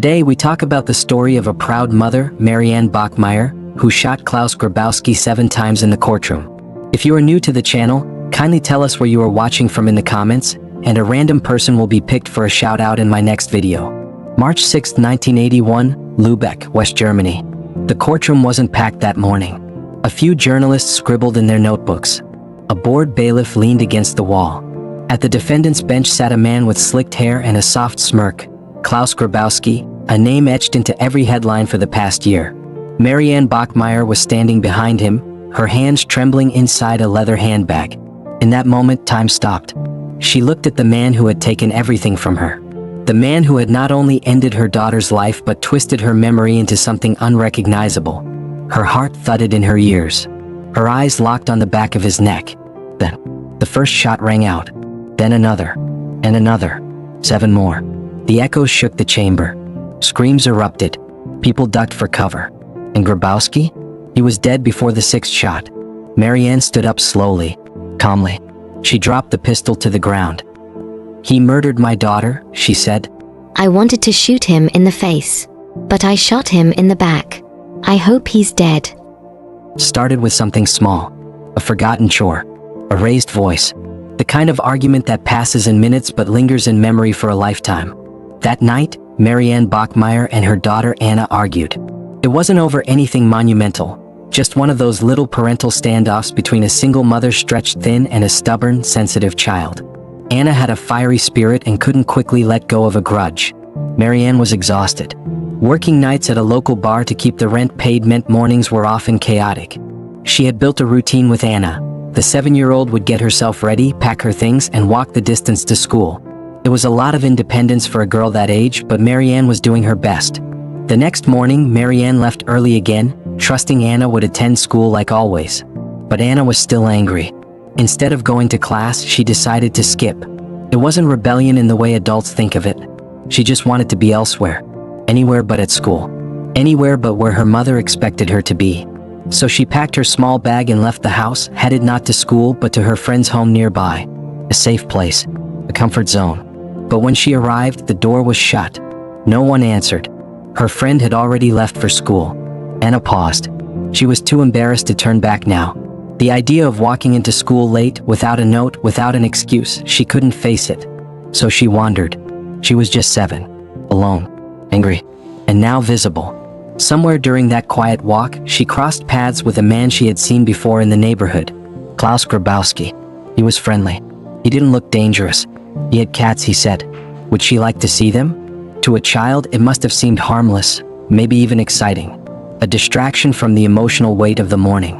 Today we talk about the story of a proud mother, Marianne Bachmeier, who shot Claus Grabowski 7 times in the courtroom. If you are new to the channel, kindly tell us where you are watching from in the comments, and a random person will be picked for a shout out in my next video. March 6, 1981, Lübeck, West Germany. The courtroom wasn't packed that morning. A few journalists scribbled in their notebooks. A bored bailiff leaned against the wall. At the defendant's bench sat a man with slicked hair and a soft smirk, Claus Grabowski, a name etched into every headline for the past year. Marianne Bachmeier was standing behind him, her hands trembling inside a leather handbag. In that moment, time stopped. She looked at the man who had taken everything from her. The man who had not only ended her daughter's life but twisted her memory into something unrecognizable. Her heart thudded in her ears. Her eyes locked on the back of his neck. Then, the first shot rang out. Then another. And another. 7 more. The echoes shook the chamber. Screams erupted. People ducked for cover. And Grabowski? He was dead before the 6th shot. Marianne stood up slowly, calmly. She dropped the pistol to the ground. "He murdered my daughter," she said. "I wanted to shoot him in the face, but I shot him in the back. I hope he's dead." Started with something small. A forgotten chore. A raised voice. The kind of argument that passes in minutes but lingers in memory for a lifetime. That night, Marianne Bachmeier and her daughter Anna argued. It wasn't over anything monumental, just one of those little parental standoffs between a single mother stretched thin and a stubborn, sensitive child. Anna had a fiery spirit and couldn't quickly let go of a grudge. Marianne was exhausted. Working nights at a local bar to keep the rent paid meant mornings were often chaotic. She had built a routine with Anna. The 7-year-old would get herself ready, pack her things, and walk the distance to school. It was a lot of independence for a girl that age, but Marianne was doing her best. The next morning, Marianne left early again, trusting Anna would attend school like always. But Anna was still angry. Instead of going to class, she decided to skip. It wasn't rebellion in the way adults think of it. She just wanted to be elsewhere. Anywhere but at school. Anywhere but where her mother expected her to be. So she packed her small bag and left the house, headed not to school but to her friend's home nearby. A safe place. A comfort zone. But when she arrived, the door was shut. No one answered. Her friend had already left for school. Anna paused. She was too embarrassed to turn back now. The idea of walking into school late, without a note, without an excuse, she couldn't face it. So she wandered. She was just 7. Alone. Angry. And now visible. Somewhere during that quiet walk, she crossed paths with a man she had seen before in the neighborhood. Claus Grabowski. He was friendly. He didn't look dangerous. He had cats, he said. Would she like to see them? To a child, it must have seemed harmless, maybe even exciting. A distraction from the emotional weight of the morning.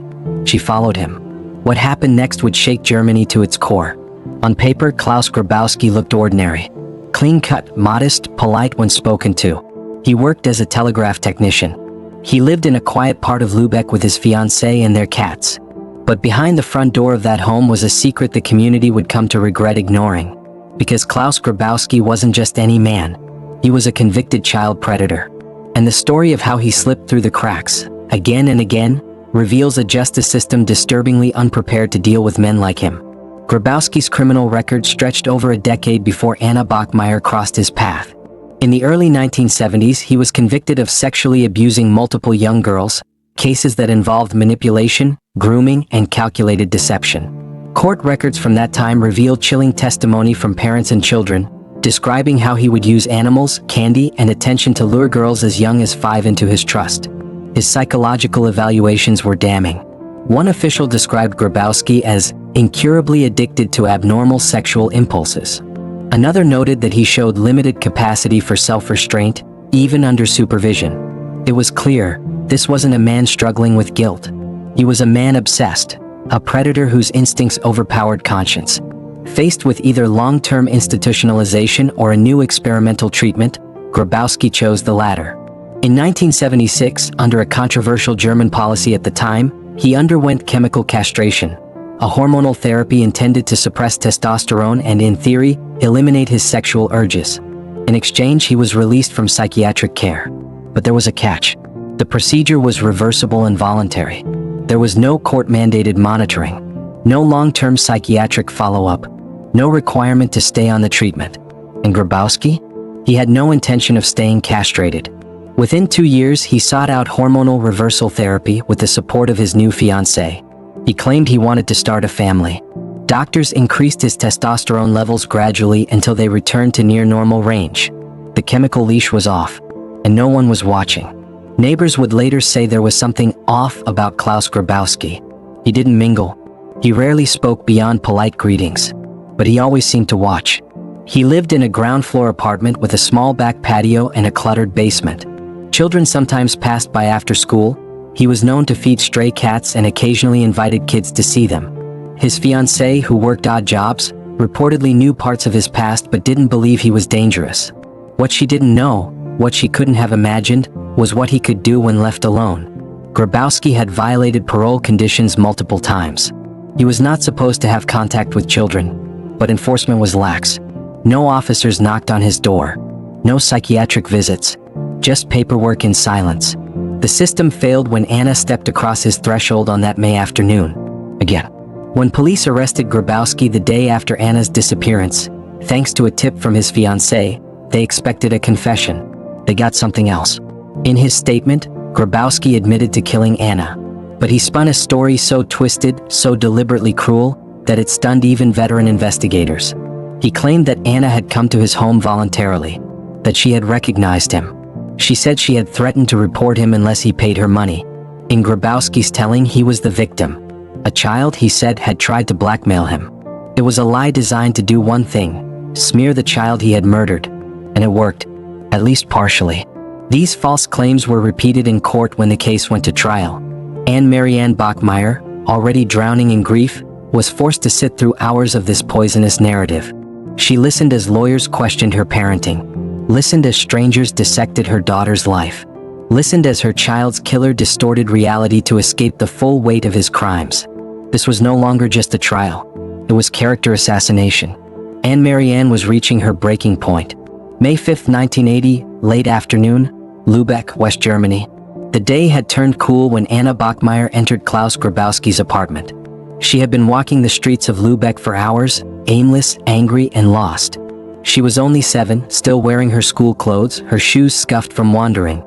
She followed him. What happened next would shake Germany to its core. On paper, Claus Grabowski looked ordinary. Clean-cut, modest, polite when spoken to. He worked as a telegraph technician. He lived in a quiet part of Lübeck with his fiancée and their cats. But behind the front door of that home was a secret the community would come to regret ignoring. Because Claus Grabowski wasn't just any man. He was a convicted child predator. And the story of how he slipped through the cracks, again and again, reveals a justice system disturbingly unprepared to deal with men like him. Grabowski's criminal record stretched over a decade before Anna Bachmeier crossed his path. In the early 1970s, he was convicted of sexually abusing multiple young girls, cases that involved manipulation, grooming, and calculated deception. Court records from that time reveal chilling testimony from parents and children, describing how he would use animals, candy, and attention to lure girls as young as 5 into his trust. His psychological evaluations were damning. One official described Grabowski as incurably addicted to abnormal sexual impulses. Another noted that he showed limited capacity for self-restraint, even under supervision. It was clear, this wasn't a man struggling with guilt. He was a man obsessed, a predator whose instincts overpowered conscience. Faced with either long-term institutionalization or a new experimental treatment, Grabowski chose the latter. In 1976, under a controversial German policy at the time, he underwent chemical castration, a hormonal therapy intended to suppress testosterone and, in theory, eliminate his sexual urges. In exchange, he was released from psychiatric care. But there was a catch. The procedure was reversible and voluntary. There was no court-mandated monitoring, no long-term psychiatric follow-up, no requirement to stay on the treatment. And Grabowski? He had no intention of staying castrated. Within 2 years, he sought out hormonal reversal therapy with the support of his new fiancée. He claimed he wanted to start a family. Doctors increased his testosterone levels gradually until they returned to near normal range. The chemical leash was off, and no one was watching. Neighbors would later say there was something off about Claus Grabowski. He didn't mingle. He rarely spoke beyond polite greetings, but he always seemed to watch. He lived in a ground-floor apartment with a small back patio and a cluttered basement. Children sometimes passed by after school. He was known to feed stray cats and occasionally invited kids to see them. His fiancée, who worked odd jobs, reportedly knew parts of his past but didn't believe he was dangerous. What she didn't know, what she couldn't have imagined, was what he could do when left alone. Grabowski had violated parole conditions multiple times. He was not supposed to have contact with children, but enforcement was lax. No officers knocked on his door. No psychiatric visits. Just paperwork in silence. The system failed when Anna stepped across his threshold on that May afternoon. Again. When police arrested Grabowski the day after Anna's disappearance, thanks to a tip from his fiancée, they expected a confession. They got something else. In his statement, Grabowski admitted to killing Anna. But he spun a story so twisted, so deliberately cruel, that it stunned even veteran investigators. He claimed that Anna had come to his home voluntarily, that she had recognized him. She said she had threatened to report him unless he paid her money. In Grabowski's telling, he was the victim. A child, he said, had tried to blackmail him. It was a lie designed to do one thing: smear the child he had murdered. And it worked, at least partially. These false claims were repeated in court when the case went to trial. And Marianne Bachmeier, already drowning in grief, was forced to sit through hours of this poisonous narrative. She listened as lawyers questioned her parenting, listened as strangers dissected her daughter's life, listened as her child's killer distorted reality to escape the full weight of his crimes. This was no longer just a trial. It was character assassination. And Marianne was reaching her breaking point. May 5, 1980, late afternoon, Lübeck, West Germany. The day had turned cool when Anna Bachmeier entered Claus Grabowski's apartment. She had been walking the streets of Lübeck for hours, aimless, angry, and lost. She was only 7, still wearing her school clothes, her shoes scuffed from wandering.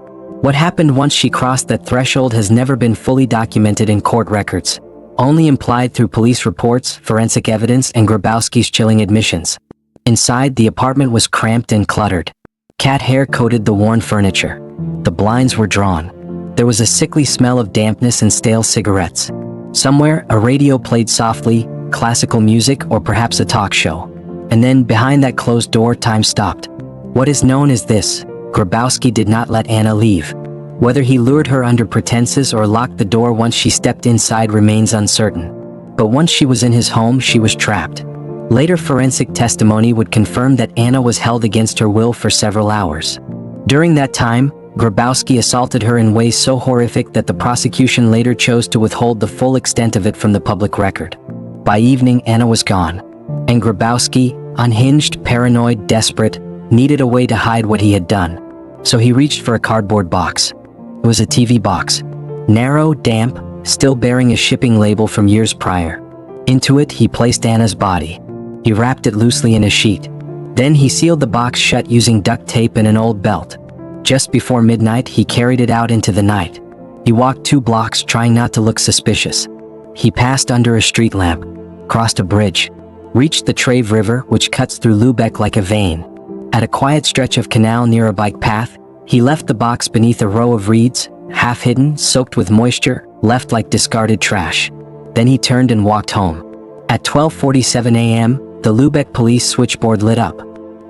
What happened once she crossed that threshold has never been fully documented in court records, only implied through police reports, forensic evidence, and Grabowski's chilling admissions. Inside, the apartment was cramped and cluttered. Cat hair coated the worn furniture. The blinds were drawn. There was a sickly smell of dampness and stale cigarettes. Somewhere, a radio played softly, classical music or perhaps a talk show. And then, behind that closed door, time stopped. What is known as this: Grabowski did not let Anna leave. Whether he lured her under pretenses or locked the door once she stepped inside remains uncertain. But once she was in his home, she was trapped. Later forensic testimony would confirm that Anna was held against her will for several hours. During that time, Grabowski assaulted her in ways so horrific that the prosecution later chose to withhold the full extent of it from the public record. By evening, Anna was gone. And Grabowski, unhinged, paranoid, desperate, needed a way to hide what he had done. So he reached for a cardboard box. It was a TV box. Narrow, damp, still bearing a shipping label from years prior. Into it, he placed Anna's body. He wrapped it loosely in a sheet. Then he sealed the box shut using duct tape and an old belt. Just before midnight, he carried it out into the night. He walked 2 blocks, trying not to look suspicious. He passed under a street lamp, crossed a bridge, reached the Trave River, which cuts through Lübeck like a vein. At a quiet stretch of canal near a bike path, he left the box beneath a row of reeds, half hidden, soaked with moisture, left like discarded trash. Then he turned and walked home. At 12:47 a.m., the Lübeck police switchboard lit up.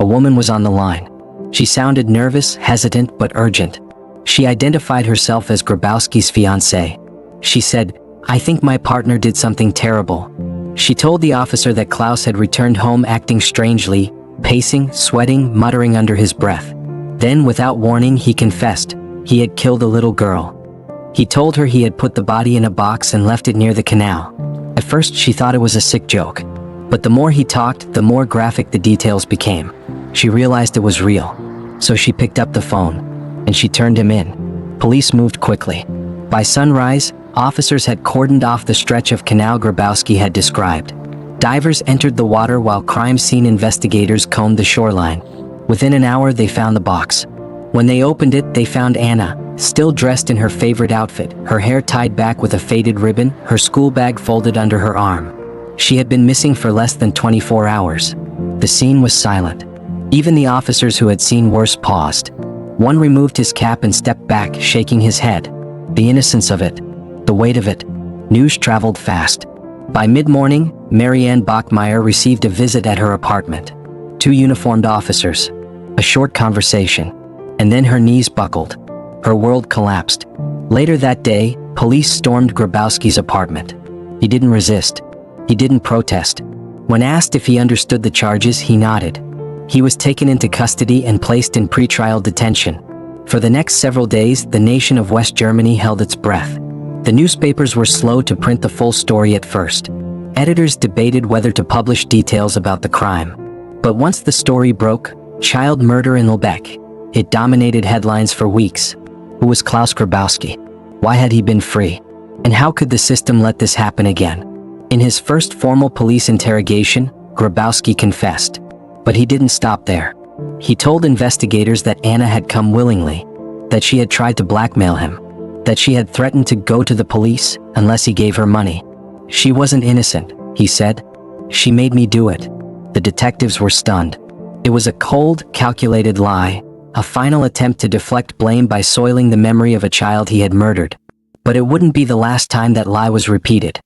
A woman was on the line. She sounded nervous, hesitant, but urgent. She identified herself as Grabowski's fiancée. She said, "I think my partner did something terrible." She told the officer that Claus had returned home acting strangely, pacing, sweating, muttering under his breath. Then, without warning, he confessed. He had killed a little girl. He told her he had put the body in a box and left it near the canal. At first, she thought it was a sick joke. But the more he talked, the more graphic the details became. She realized it was real. So she picked up the phone, and she turned him in. Police moved quickly. By sunrise, officers had cordoned off the stretch of canal Grabowski had described. Divers entered the water while crime scene investigators combed the shoreline. Within an hour, they found the box. When they opened it, they found Anna, still dressed in her favorite outfit, her hair tied back with a faded ribbon, her school bag folded under her arm. She had been missing for less than 24 hours. The scene was silent. Even the officers who had seen worse paused. One removed his cap and stepped back, shaking his head. The innocence of it, the weight of it. News traveled fast. By mid-morning, Marianne Bachmeier received a visit at her apartment. 2 uniformed officers. A short conversation. And then her knees buckled. Her world collapsed. Later that day, police stormed Grabowski's apartment. He didn't resist. He didn't protest. When asked if he understood the charges, he nodded. He was taken into custody and placed in pretrial detention. For the next several days, the nation of West Germany held its breath. The newspapers were slow to print the full story at first. Editors debated whether to publish details about the crime. But once the story broke, child murder in Lübeck, it dominated headlines for weeks. Who was Claus Grabowski? Why had he been free? And how could the system let this happen again? In his first formal police interrogation, Grabowski confessed. But he didn't stop there. He told investigators that Anna had come willingly, that she had tried to blackmail him, that she had threatened to go to the police unless he gave her money. She wasn't innocent, he said. She made me do it. The detectives were stunned. It was a cold, calculated lie, a final attempt to deflect blame by soiling the memory of a child he had murdered. But it wouldn't be the last time that lie was repeated.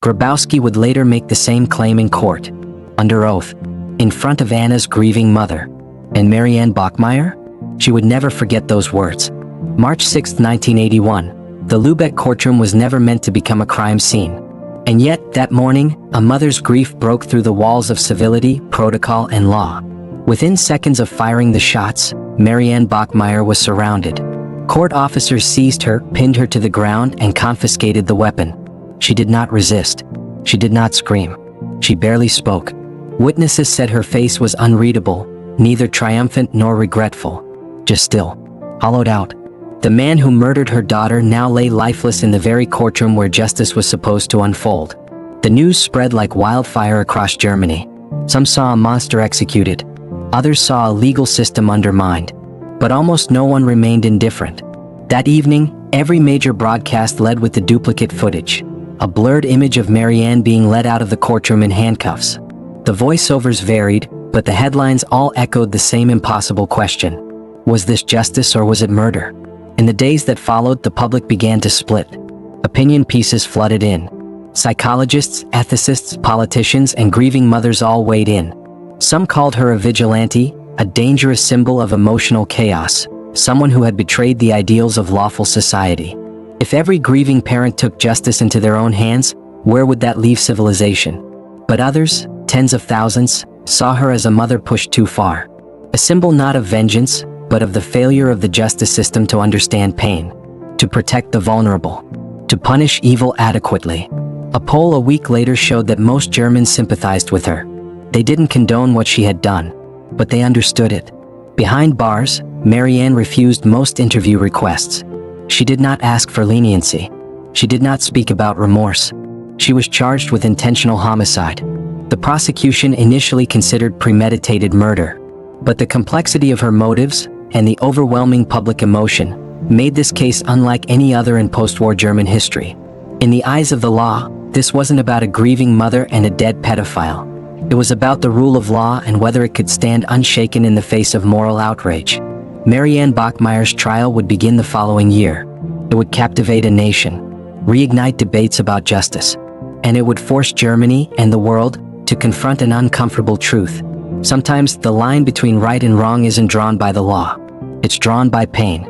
Grabowski would later make the same claim in court, under oath, in front of Anna's grieving mother. And Marianne Bachmeier? She would never forget those words. March 6, 1981, the Lübeck courtroom was never meant to become a crime scene. And yet, that morning, a mother's grief broke through the walls of civility, protocol, and law. Within seconds of firing the shots, Marianne Bachmeier was surrounded. Court officers seized her, pinned her to the ground, and confiscated the weapon. She did not resist. She did not scream. She barely spoke. Witnesses said her face was unreadable, neither triumphant nor regretful, just still, hollowed out. The man who murdered her daughter now lay lifeless in the very courtroom where justice was supposed to unfold. The news spread like wildfire across Germany. Some saw a monster executed. Others saw a legal system undermined. But almost no one remained indifferent. That evening, every major broadcast led with the duplicate footage. A blurred image of Marianne being led out of the courtroom in handcuffs. The voiceovers varied, but the headlines all echoed the same impossible question. Was this justice or was it murder? In the days that followed, the public began to split. Opinion pieces flooded in. Psychologists, ethicists, politicians, and grieving mothers all weighed in. Some called her a vigilante, a dangerous symbol of emotional chaos, someone who had betrayed the ideals of lawful society. If every grieving parent took justice into their own hands, where would that leave civilization? But others, tens of thousands, saw her as a mother pushed too far. A symbol not of vengeance, but of the failure of the justice system to understand pain, to protect the vulnerable, to punish evil adequately. A poll a week later showed that most Germans sympathized with her. They didn't condone what she had done, but they understood it. Behind bars, Marianne refused most interview requests. She did not ask for leniency. She did not speak about remorse. She was charged with intentional homicide. The prosecution initially considered premeditated murder, but the complexity of her motives and the overwhelming public emotion made this case unlike any other in post-war German history. In the eyes of the law, this wasn't about a grieving mother and a dead pedophile. It was about the rule of law and whether it could stand unshaken in the face of moral outrage. Marianne Bachmeier's trial would begin the following year. It would captivate a nation, reignite debates about justice, and it would force Germany and the world to confront an uncomfortable truth. Sometimes the line between right and wrong isn't drawn by the law. It's drawn by pain.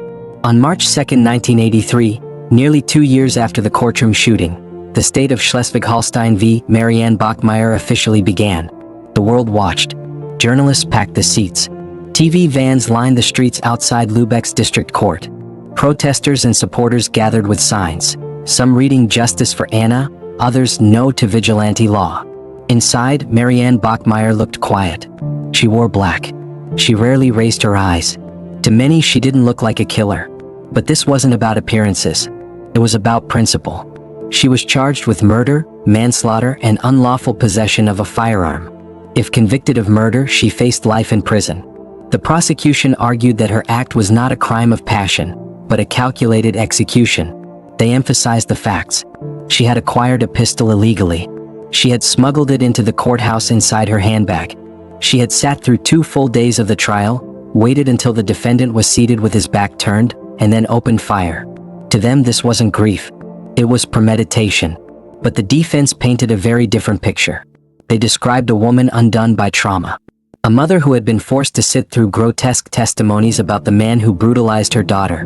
On March 2, 1983, nearly 2 years after the courtroom shooting, the state of Schleswig-Holstein v. Marianne Bachmeier officially began. The world watched. Journalists packed the seats. TV vans lined the streets outside Lübeck's district court. Protesters and supporters gathered with signs, some reading justice for Anna, others no to vigilante law. Inside, Marianne Bachmeier looked quiet. She wore black. She rarely raised her eyes. To many, she didn't look like a killer. But this wasn't about appearances. It was about principle. She was charged with murder, manslaughter, and unlawful possession of a firearm. If convicted of murder, she faced life in prison. The prosecution argued that her act was not a crime of passion, but a calculated execution. They emphasized the facts. She had acquired a pistol illegally. She had smuggled it into the courthouse inside her handbag. She had sat through 2 full days of the trial, waited until the defendant was seated with his back turned, and then opened fire. To them, this wasn't grief. It was premeditation. But the defense painted a very different picture. They described a woman undone by trauma. A mother who had been forced to sit through grotesque testimonies about the man who brutalized her daughter,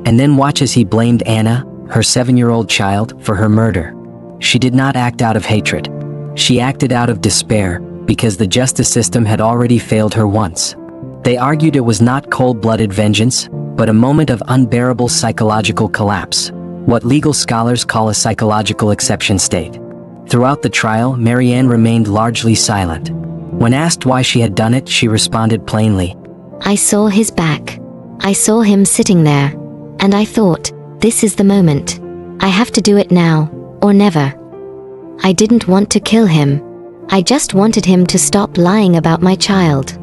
and then watch as he blamed Anna, her 7-year-old child, for her murder. She did not act out of hatred. She acted out of despair, because the justice system had already failed her once. They argued it was not cold-blooded vengeance, but a moment of unbearable psychological collapse, what legal scholars call a psychological exception state. Throughout the trial, Marianne remained largely silent. When asked why she had done it, she responded plainly, I saw his back. I saw him sitting there. And I thought, this is the moment. I have to do it now, or never. I didn't want to kill him. I just wanted him to stop lying about my child.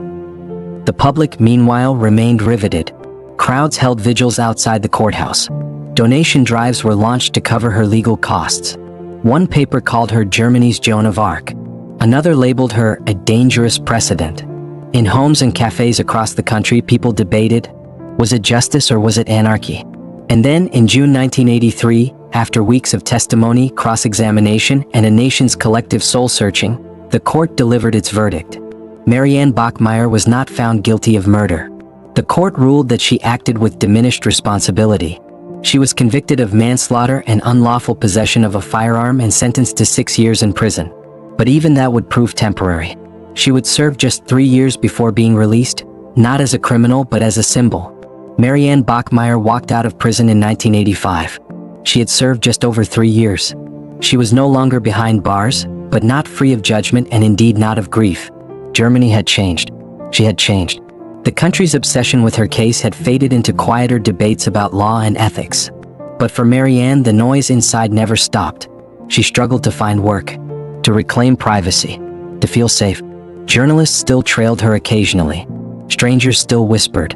The public, meanwhile, remained riveted. Crowds held vigils outside the courthouse. Donation drives were launched to cover her legal costs. One paper called her Germany's Joan of Arc. Another labeled her a dangerous precedent. In homes and cafes across the country, people debated, was it justice or was it anarchy? And then, in June 1983, after weeks of testimony, cross-examination, and a nation's collective soul-searching, the court delivered its verdict. Marianne Bachmeier was not found guilty of murder. The court ruled that she acted with diminished responsibility. She was convicted of manslaughter and unlawful possession of a firearm and sentenced to 6 years in prison. But even that would prove temporary. She would serve just 3 years before being released, not as a criminal but as a symbol. Marianne Bachmeier walked out of prison in 1985. She had served just over 3 years. She was no longer behind bars, but not free of judgment and indeed not of grief. Germany had changed. She had changed. The country's obsession with her case had faded into quieter debates about law and ethics. But for Marianne, the noise inside never stopped. She struggled to find work, to reclaim privacy, to feel safe. Journalists still trailed her occasionally. Strangers still whispered.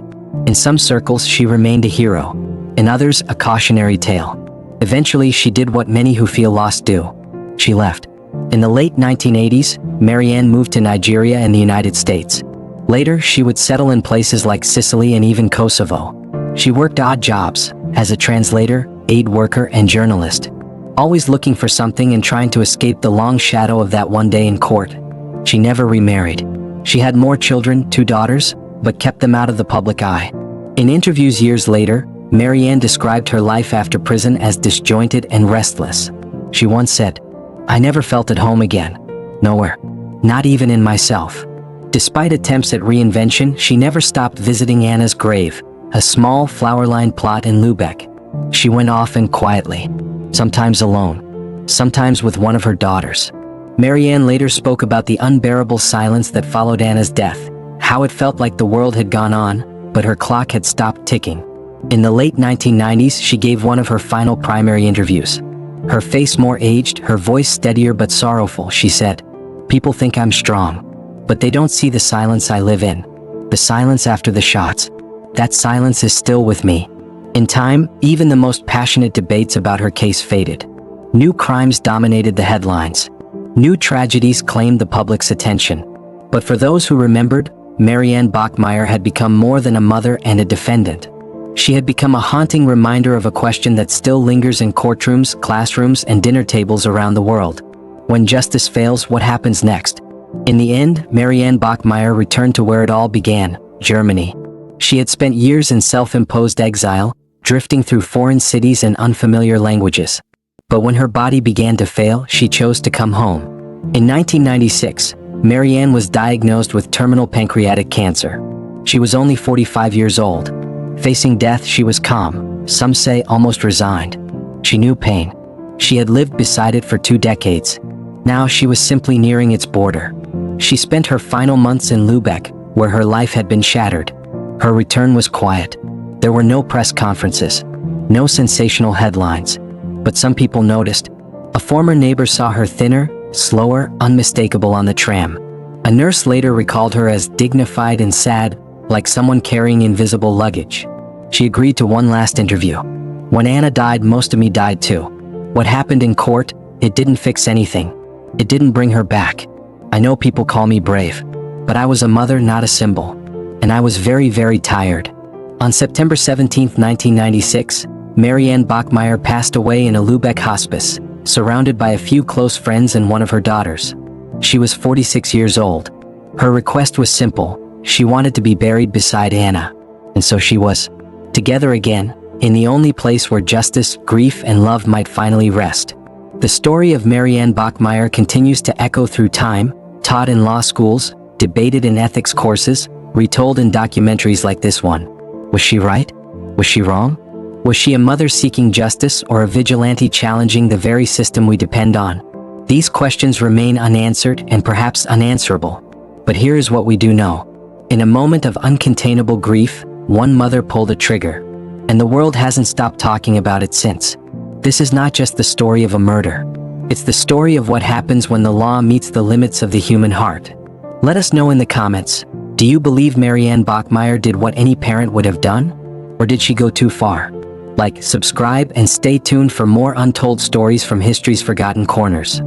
In some circles, she remained a hero. In others, a cautionary tale. Eventually, she did what many who feel lost do. She left. In the late 1980s, Marianne moved to Nigeria and the United States. Later, she would settle in places like Sicily and even Kosovo. She worked odd jobs, as a translator, aid worker, and journalist, always looking for something and trying to escape the long shadow of that one day in court. She never remarried. She had more children, 2 daughters, but kept them out of the public eye. In interviews years later, Marianne described her life after prison as disjointed and restless. She once said, I never felt at home again. Nowhere. Not even in myself. Despite attempts at reinvention, she never stopped visiting Anna's grave, a small flower-lined plot in Lübeck. She went often quietly, sometimes alone, sometimes with one of her daughters. Marianne later spoke about the unbearable silence that followed Anna's death, how it felt like the world had gone on, but her clock had stopped ticking. In the late 1990s, she gave one of her final primary interviews. Her face more aged, her voice steadier but sorrowful, she said, People think I'm strong, but they don't see the silence I live in. The silence after the shots. That silence is still with me. In time, even the most passionate debates about her case faded. New crimes dominated the headlines. New tragedies claimed the public's attention. But for those who remembered, Marianne Bachmeier had become more than a mother and a defendant. She had become a haunting reminder of a question that still lingers in courtrooms, classrooms, and dinner tables around the world. When justice fails, what happens next? In the end, Marianne Bachmeier returned to where it all began, Germany. She had spent years in self-imposed exile, drifting through foreign cities and unfamiliar languages. But when her body began to fail, she chose to come home. In 1996, Marianne was diagnosed with terminal pancreatic cancer. She was only 45 years old. Facing death, she was calm, some say almost resigned. She knew pain. She had lived beside it for 2 decades. Now she was simply nearing its border. She spent her final months in Lübeck, where her life had been shattered. Her return was quiet. There were no press conferences, no sensational headlines. But some people noticed. A former neighbor saw her thinner, slower, unmistakable on the tram. A nurse later recalled her as dignified and sad, like someone carrying invisible luggage. She agreed to one last interview. When Anna died, most of me died too. What happened in court, it didn't fix anything. It didn't bring her back. I know people call me brave, but I was a mother, not a symbol. And I was very, very tired. On September 17, 1996, Marianne Bachmeier passed away in a Lübeck hospice, surrounded by a few close friends and one of her daughters. She was 46 years old. Her request was simple. She wanted to be buried beside Anna. And so she was. Together again, in the only place where justice, grief, and love might finally rest. The story of Marianne Bachmeier continues to echo through time, taught in law schools, debated in ethics courses, retold in documentaries like this one. Was she right? Was she wrong? Was she a mother seeking justice or a vigilante challenging the very system we depend on? These questions remain unanswered and perhaps unanswerable. But here is what we do know. In a moment of uncontainable grief, one mother pulled a trigger. And the world hasn't stopped talking about it since. This is not just the story of a murder. It's the story of what happens when the law meets the limits of the human heart. Let us know in the comments. Do you believe Marianne Bachmeier did what any parent would have done? Or did she go too far? Like, subscribe, and stay tuned for more untold stories from history's forgotten corners.